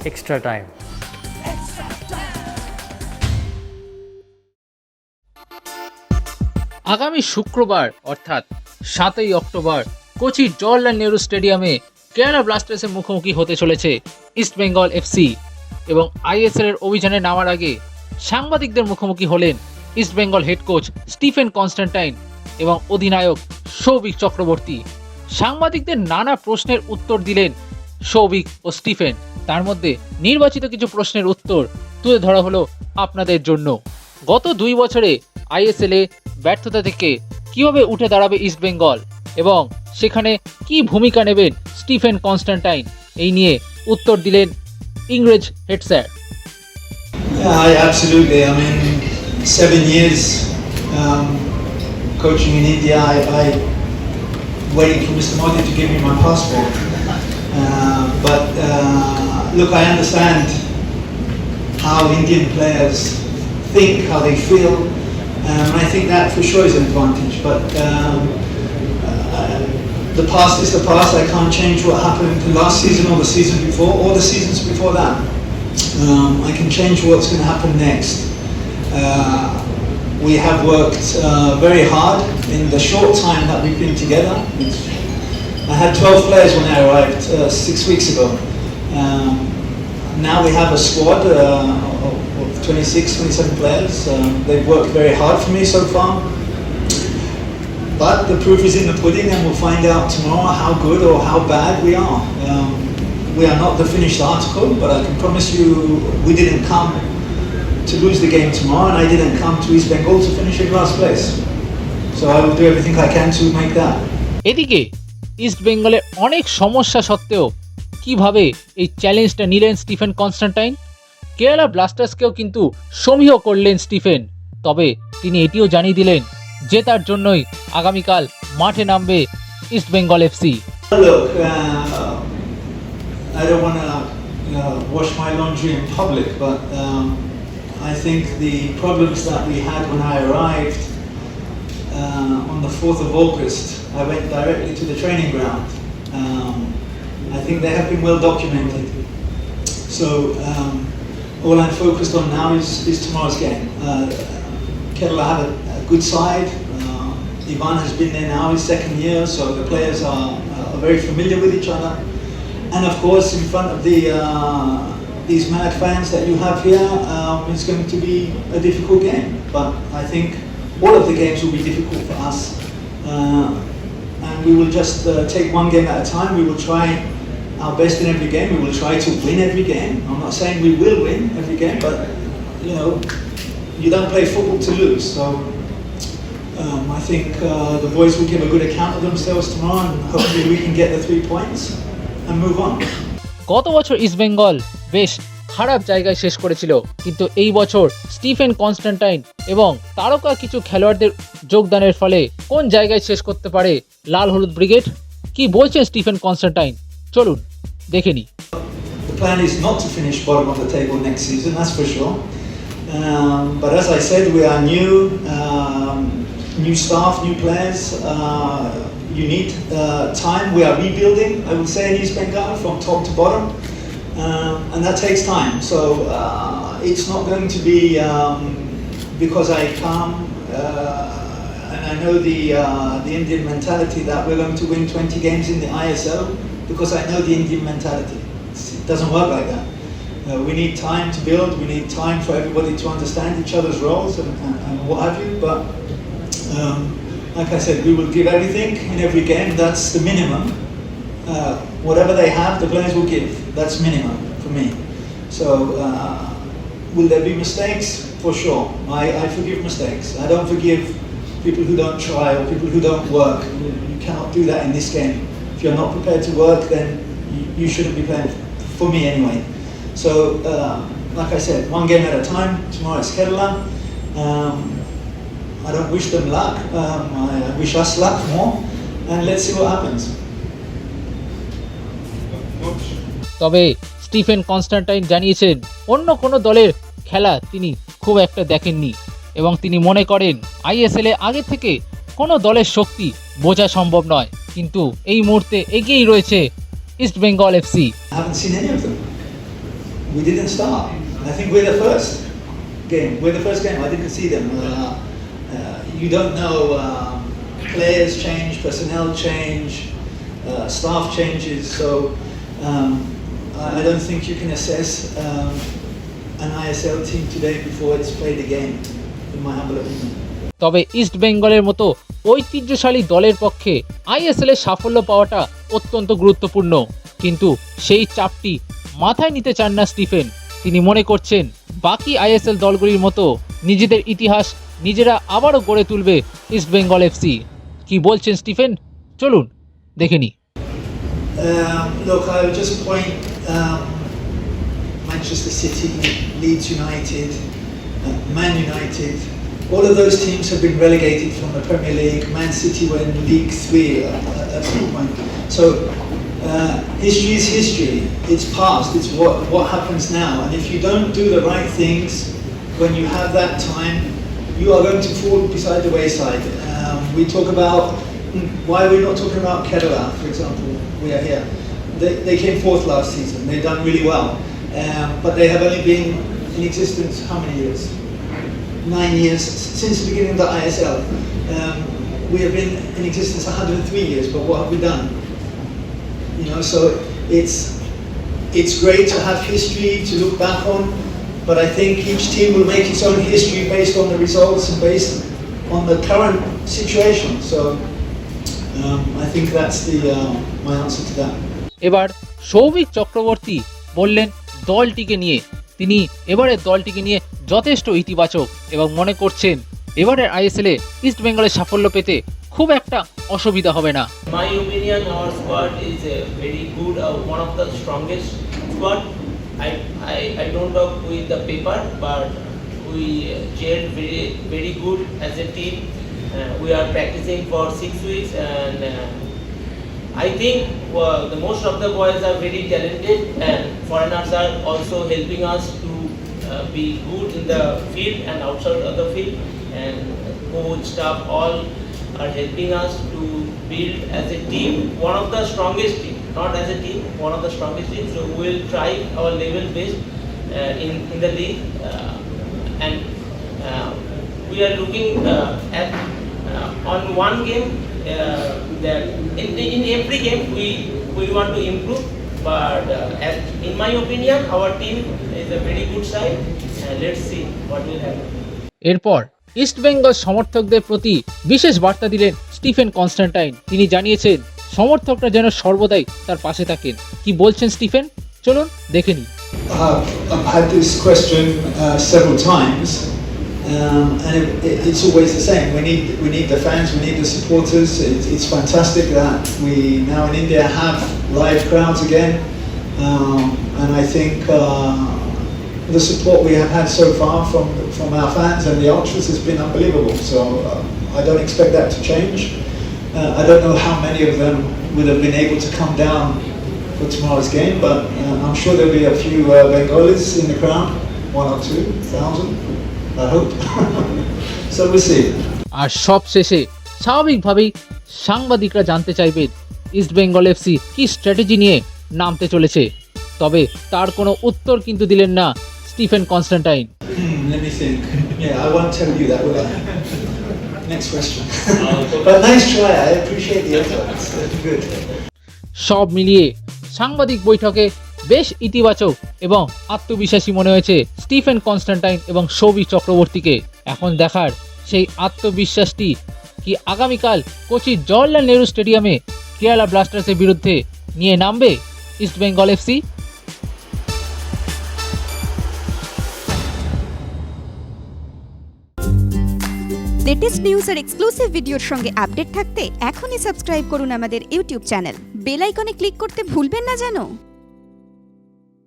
extra time. আগামী শুক্রবার অর্থাৎ 7ই অক্টোবর কোচির জওহরলাল নেহরু স্টেডিয়ামে কেরালা ব্লাস্টার্সের মুখোমুখি হতে চলেছে ইস্ট বেঙ্গল এফসি এবং আইএসএল এর অভিযানে নামার আগে সাংবাদিকদের মুখোমুখি হলেন east Bengal head coach Stephen Constantine এবং অধিনায়ক সৌভিক চক্রবর্তী। সাংবাদিকদের নানা প্রশ্নের উত্তর দিলেন সৌভিক ও স্টিফেন। তার মধ্যে নির্বাচিত কিছু প্রশ্নের উত্তর তুলে ধরা হলো আপনাদের জন্য। গত 2 বছরে আইএসএল এ ব্যর্থতা থেকে কিভাবে উঠে দাঁড়াবে ইস্ট বেঙ্গল এবং সেখানে কি ভূমিকা নেবেন স্টিফেন কনস্ট্যান্টাইন, এই নিয়ে উত্তর দিলেন ইংরেজ head sir. Absolutely. I mean, 7 years coaching in India. I waiting for Mr. Modi to give me my passport. But look, I understand how Indian players think, how they feel. I think that for sure is an advantage. But the past is the past. I can't change what happened the last season or the season before or the seasons before that. I can change what's going to happen next. We have worked very hard in the short time that we've been together. I had 12 players when I arrived 6 weeks ago. Now we have a squad of 26, 27 players. They've worked very hard for me so far. But the proof is in the pudding, and we'll find out tomorrow how good or how bad we are. We are not the finished article, but I can promise you we didn't come to lose the game tomorrow, and I didn't come to East Bengal to finish in last place. So I will do everything I can to make that. এদিকে east বেঙ্গলের অনেক সমস্যা সত্ত্বেও কিভাবে এই চ্যালেঞ্জটা নিলেন Stephen Constantine. Kerala ব্লাস্টার্সকেও কিন্তু সমীহ করলেন স্টিফেন। তবে তিনি এটিও জানিয়ে দিলেন জেতার জন্যই আগামীকাল মাঠে নামবে East Bengal FC. Look, I don't want to wash my laundry in public, but I think the problems that we had when I arrived on the 4th of August, I went directly to the training ground. I think they have been well documented. So all I'm focused on now is tomorrow's game. Kerala have a good side. Ivan has been there now his 2nd year, so the players are very familiar with each other. And of course, in front of these mad fans that you have here, it's going to be a difficult game. But I think all of the games will be difficult for us. And we will just take one game at a time. We will try our best in every game. We will try to win every game. I'm not saying we will win every game, but you don't play football to lose. So I think the boys will give a good account of themselves tomorrow, and hopefully we can get the 3 points and move on. গত বছর east Bengal বেশ খারাপ জায়গায় শেষ করেছিল, কিন্তু এই বছর স্টিফেন কনস্ট্যান্টাইন এবং তারকা কিছু খেলোয়াড়দের যোগদানের ফলে কোন জায়গায় শেষ করতে পারে লাল হলুদ ব্রিগেড, কি বলছেন স্টিফেন কনস্ট্যান্টাইন, চলুন দেখে নিই। The plan is not to finish bottom of the table next season, that's for sure. But as I said, we are new staff, new players. You need time. We are rebuilding, I would say, in East Bengal from top to bottom, and that takes time. So it's not going to be because I come and I know the Indian mentality that we're going to win 20 games in the ISL, because I know the Indian mentality. It doesn't work like that. We need time to build. We need time for everybody to understand each other's roles and what have you. But like I said, we will give everything in every game. That's the minimum. Whatever they have, the players will give. That's minimum for me. So will there be mistakes? For sure. I forgive mistakes. I don't forgive people who don't try or people who don't work. You cannot do that in this game. If you're not prepared to work, then you shouldn't be playing, for me anyway. So like I said, one game at a time. Tomorrow it's Kerala. I don't wish them luck. I wish us luck more, and let's see what happens. তবে Stephen Constantine জানিয়েছেন অন্য কোনো দলের খেলা তিনি খুব একটা দেখেননি এবং তিনি মনে করেন আইএসএল এ আগে থেকে কোনো দলের শক্তি বোঝা সম্ভব নয়, কিন্তু এই মুহূর্তে এগিয়েই রয়েছে east Bengal FC. I haven't seen any of them. we didn't start. I think we're the first game. We're the first game. I didn't see them. You don't know. Players change, personnel change, staff changes. So I don't think you can assess an ISL team today before it's played a game, in my humble opinion. তবে east বেঙ্গলের মতো ঐতিহ্যশালী দলের পক্ষে ISL এ সাফল্য পাওয়াটা অত্যন্ত গুরুত্বপূর্ণ, কিন্তু সেই চাপটি মাথায় নিতে চান না স্টিফেন। তিনি মনে করছেন বাকি আইএসএল দলগুলির মতো নিজেদের ইতিহাস নিজেরা আবারও গড়ে তুলবে ইস্ট বেঙ্গল এফসি। কি বলছেন স্টিফেন, চলুন দেখে নি। Look, I would just point Manchester City, Leeds United, Man United. All of those teams have been relegated from the Premier League. Man City were in League 3 at some point. So history is history. It's past. It's what happens now. And if you don't do the right things when you have that time, you are going to fall beside the wayside. We talk about why we're not talking about Keralaar, for example. We are here. They came fourth last season. They've done really well, but they have only been in existence how many years? 9 years since the beginning of the ISL. We have been in existence 103 years, but what have we done? You know, so it's great to have history to look back on, but I think each team will make its own history based on the results and based on the current situation. So I think that's my answer to that. এবার সৌভিক চক্রবর্তী বললেন দলটিকে নিয়ে তিনি এবারের দলটিকে নিয়ে যথেষ্ট ইতিবাচক এবং মনে করছেন এবারের আইএসএল এ ইস্ট বেঙ্গলের সাফল্য পেতে খুব একটা অসুবিধা হবে না। My opinion, our squad is a very good, one of the strongest squad. I don't talk with the paper, but we gelled very good as a team. We are practicing for 6 weeks, and I think the most of the boys are very talented, and foreigners are also helping us to be good in the field and outside of the field, and coach, staff, all are helping us to build as a team, one of the strongest team, not as a team, one of the strongest teams. So we will try our level best in the league, and we are looking at on one game that in every game we want to improve, but in my opinion our team is a very good side, and let's see what will happen. এরপর east Bengal সমর্থকদের প্রতি বিশেষ বার্তা দিলেন Stephen Constantine. তিনি জানিয়েছেন সমর্থকরা যেন সর্বদাই তার পাশে থাকেন। কি বলছেন স্টিফেন, চলুন দেখে নিই। I've had this question several times, and it's always the same. We need the fans, we need the supporters. It's fantastic that we now in India have live crowds again, and I think the support we have had so far from our fans and the ultras has been unbelievable. So I don't expect that to change. I don't know how many of them would have been able to come down for tomorrow's game, but I'm sure there'll be a few Bengalis in the crowd, 1 or 2,000, I hope. So we'll see. আর সব শেষে স্বাভাবিকভাবেই সাংবাদিকরা জানতে চাইবেন east Bengal FC কি strategy নিয়ে নামতে চলেছে, তবে তার কোনো উত্তর কিন্তু দিলেন না Stephen Constantine. Let me think. Yeah, I won't tell you that, will I? Next question. But nice try. I appreciate the effort. That's good. সব মিলিয়ে সাংবাদিক বৈঠকে বেশ ইতিবাচক এবং আত্মবিশ্বাসী মনে হয়েছে স্টিফেন কনস্ট্যান্টাইন এবং সৌভিক চক্রবর্তীকে। এখন দেখার সেই আত্মবিশ্বাসটি কি আগামীকাল কোচির জওহরলাল নেহরু স্টেডিয়ামে কেরালা ব্লাস্টার্সের বিরুদ্ধে নিয়ে নামবে East Bengal FC. Latest news আর এক্সক্লুসিভ ভিডিওর সঙ্গে আপডেট থাকতে এখনই সাবস্ক্রাইব করুন আমাদের ইউটিউব চ্যানেল। বেল আইকনে ক্লিক করতে ভুলবেন না যেন।